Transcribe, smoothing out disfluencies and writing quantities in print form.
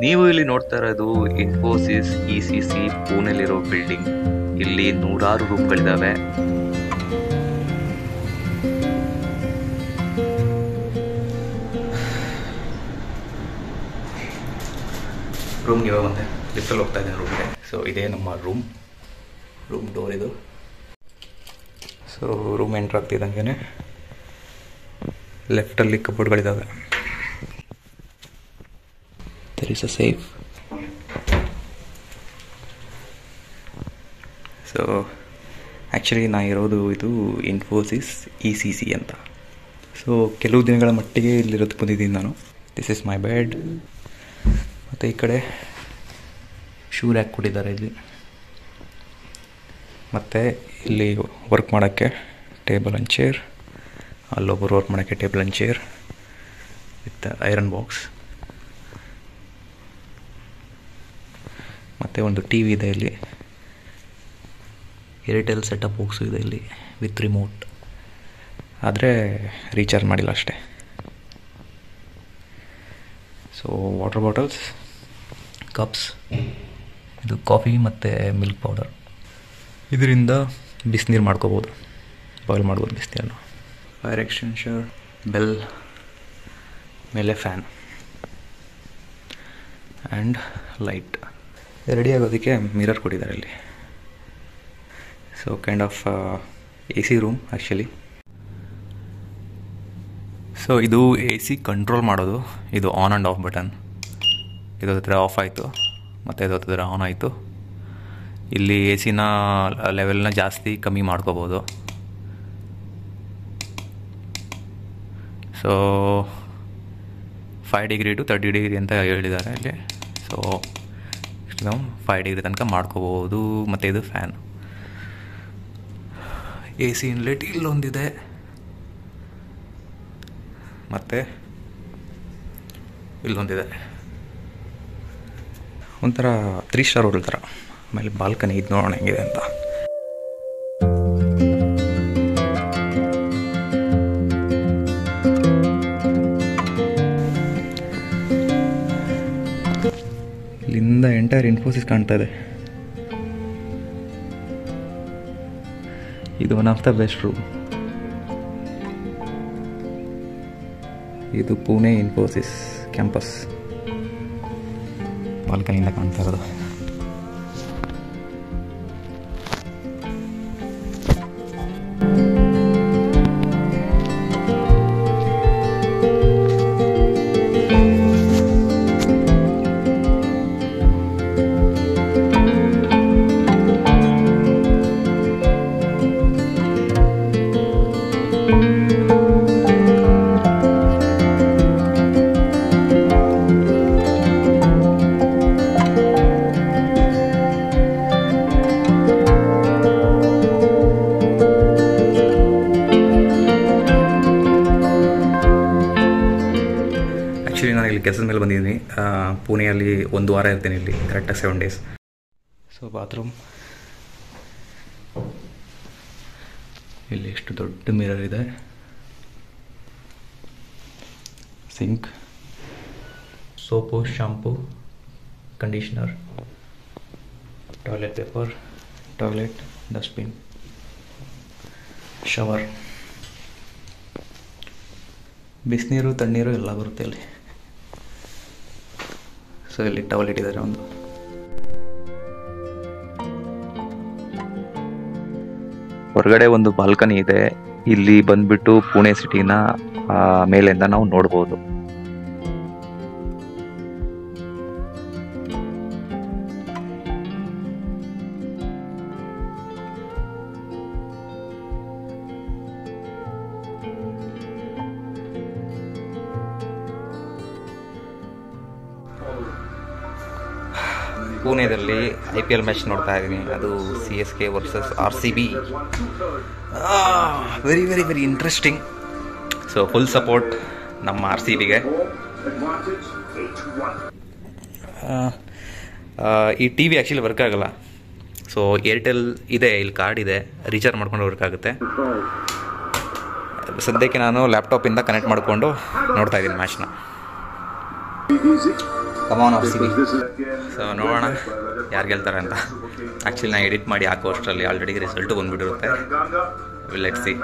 ನೀವು ಇಲ್ಲಿ ನೋಡ್ತಾ ಇರೋದು ಇನ್ಫೋಸಿಸ್ ECC ಪುಣೆಲಿರೋ ಬಿಲ್ಡಿಂಗ್. ಇಲ್ಲಿ ನೂರಾರು ರೂಮ್ಗಳಿದಾವೆ. ರೂಮ್ಗೆ ಇವಾಗ ಮತ್ತೆ ಲಿಫ್ಟಲ್ಲಿ ಹೋಗ್ತಾ ಇದ್ದೀನಿ ರೂಮ್ಗೆ. ಸೊ ಇದೇ ನಮ್ಮ ರೂಮ್ ಡೋರ್ ಇದು. ಸೊ ರೂಮ್ ಎಂಟ್ರ್ ಆಗ್ತಿದ್ದಂಗೆ ಲೆಫ್ಟಲ್ಲಿ ಕಬೋರ್ಡ್ಗಳಿದ್ದಾವೆ. There is a safe. So actually ನಾ ಇರೋದು ಇದು ಇನ್ಫೋಸಿಸ್ ECC ಅಂತ. ಸೊ ಕೆಲವು ದಿನಗಳ ಮಟ್ಟಿಗೆ ಇಲ್ಲಿರೋದು ಬಂದಿದ್ದೀನಿ ನಾನು. This is my bed. ಮತ್ತು ಈ ಕಡೆ ಶೂ ರ್ಯಾಕ್ ಕೊಟ್ಟಿದ್ದಾರೆ ಇಲ್ಲಿ. ಮತ್ತು ಇಲ್ಲಿ ವರ್ಕ್ ಮಾಡೋಕ್ಕೆ ಟೇಬಲ್ ಆ್ಯಂಡ್ ಚೇರ್, ಅಲ್ಲೊಬ್ಬರು ವರ್ಕ್ ಮಾಡೋಕ್ಕೆ table and chair with iron box. ಮತ್ತು ಒಂದು TV ಇದೆ ಇಲ್ಲಿ. ಏರ್ಟೆಲ್ ಸೆಟಪ್ ಬಾಕ್ಸು ಇದೆ ಇಲ್ಲಿ ವಿತ್ ರಿಮೋಟ್. ಆದರೆ ರೀಚಾರ್ಜ್ ಮಾಡಿಲ್ಲ ಅಷ್ಟೇ. ಸೊ ವಾಟರ್ ಬಾಟಲ್ಸ್, ಕಪ್ಸ್, ಇದು ಕಾಫಿ ಮತ್ತು ಮಿಲ್ಕ್ ಪೌಡರ್. ಇದರಿಂದ ಬಿಸಿನೀರು ಮಾಡ್ಕೋಬೋದು, ಬಾಯ್ಲ್ ಮಾಡ್ಬೋದು ಬಿಸಿನೀರನ್ನು. ಫೈರ್ ಎಕ್ಸ್ಟೆನ್ಷರ್, ಬೆಲ್, ಮೇಲೆ ಫ್ಯಾನ್ ಆ್ಯಂಡ್ ಲೈಟ್. ರೆಡಿ ಆಗೋದಕ್ಕೆ ಮಿರರ್ ಕೊಟ್ಟಿದ್ದಾರೆ ಇಲ್ಲಿ. So kind of AC room actually. So ಇದು AC ಕಂಟ್ರೋಲ್ ಮಾಡೋದು. ಇದು ಆನ್ ಆ್ಯಂಡ್ ಆಫ್ ಬಟನ್. ಇದು ಹತ್ತಿರ ಆಫ್ ಆಯಿತು ಮತ್ತು ಇದು ಹತ್ತಿರ ಆನ್ ಆಯಿತು. ಇಲ್ಲಿ AC ಲೆವೆಲ್ನ ಜಾಸ್ತಿ ಕಮ್ಮಿ ಮಾಡ್ಕೋಬೋದು. ಸೊ 5 ಡಿಗ್ರಿ ಟು 30 ಡಿಗ್ರಿ ಅಂತ ಹೇಳಿದ್ದಾರೆ ಇಲ್ಲಿ. ಸೊ 5 ಡಿಗ್ರಿ ತನಕ ಮಾಡ್ಕೋಬೋದು. ಮತ್ತು ಇದು ಫ್ಯಾನ್. AC ಇನ್ಲೆಟ್ ಇಲ್ಲೊಂದಿದೆ ಮತ್ತು ಇಲ್ಲೊಂದಿದೆ. ಒಂಥರ 3 ಸ್ಟಾರ್ ಹೋಟೆಲ್ ಥರ. ಆಮೇಲೆ ಬಾಲ್ಕನಿ ಇದು ನೋಡೋಣ ಹೆಂಗಿದೆ ಅಂತ. ಇಲ್ಲಿಂದ ಎಂಟೈರ್ ಇನ್ಫೋಸಿಸ್ ಕಾಣ್ತಾ ಇದೆ. ಇದು one of the best room. ಇದು ಪುಣೆ ಇನ್ಫೋಸಿಸ್ ಕ್ಯಾಂಪಸ್ ಬಾಲ್ಕನಿಯಿಂದ ಕಾಣ್ತಾ ಇರೋದು. ನಾನು ಇಲ್ಲಿ ಕೆಲಸದ ಮೇಲೆ ಬಂದಿದ್ದೀನಿ. ಪುಣೆಯಲ್ಲಿ 1 ವಾರ ಇರ್ತೀನಿ ಇಲ್ಲಿ, ಕರೆಕ್ಟಾಗಿ 7 ಡೇಸ್. ಸೊ ಬಾತ್ರೂಮ್ ಇಲ್ಲಿ ಎಷ್ಟು ದೊಡ್ಡ ಮಿರರ್ ಇದೆ. Sink, soap, shampoo, conditioner, toilet paper, toilet, dustbin, shower, ಬಿಸಿನೀರು, ತಣ್ಣೀರು ಎಲ್ಲ ಬರುತ್ತೆ ಇಲ್ಲಿ. ಸೊ ಇಲ್ಲಿ ಟವಲ್ ಇಟ್ಟಿದ್ದಾರೆ ಒಂದು. ಹೊರಗಡೆ ಒಂದು ಬಾಲ್ಕನಿ ಇದೆ. ಇಲ್ಲಿ ಬಂದ್ಬಿಟ್ಟು ಪುಣೆ ಸಿಟಿನ ಮೇಲಿಂದ ನಾವು ನೋಡ್ಬೋದು. ಪುಣೆದಲ್ಲಿ IPL ಮ್ಯಾಚ್ ನೋಡ್ತಾ ಇದ್ದೀನಿ. ಅದು CSK versus RCB. Very very very interesting. So full support ನಮ್ಮ RCBಗೆ. ಈ TV ಆ್ಯಕ್ಚುಲಿ ವರ್ಕ್ ಆಗಲ್ಲ. ಸೊ ಏರ್ಟೆಲ್ ಇದೆ, ಇಲ್ಲಿ ಕಾರ್ಡ್ ಇದೆ, ರೀಚಾರ್ಜ್ ಮಾಡ್ಕೊಂಡು ವರ್ಕ್ ಆಗುತ್ತೆ. ಸದ್ಯಕ್ಕೆ ನಾನು ಲ್ಯಾಪ್ಟಾಪಿಂದ ಕನೆಕ್ಟ್ ಮಾಡಿಕೊಂಡು ನೋಡ್ತಾ ಇದ್ದೀನಿ ಮ್ಯಾಚ್ನ. ಕಮಾನ್ ಆರ್ ಸಿ ಬಿ. ಸೊ ನೋಡೋಣ ಯಾರು ಗೆಲ್ತಾರೆ ಅಂತ. ಆ್ಯಕ್ಚುಲಿ ನಾನು ಎಡಿಟ್ ಮಾಡಿ ಹಾಕೋ ಅಷ್ಟರಲ್ಲಿ ಆಲ್ರೆಡಿ ರಿಸಲ್ಟು ಬಂದುಬಿಟ್ಟಿರುತ್ತೆ. Let's C.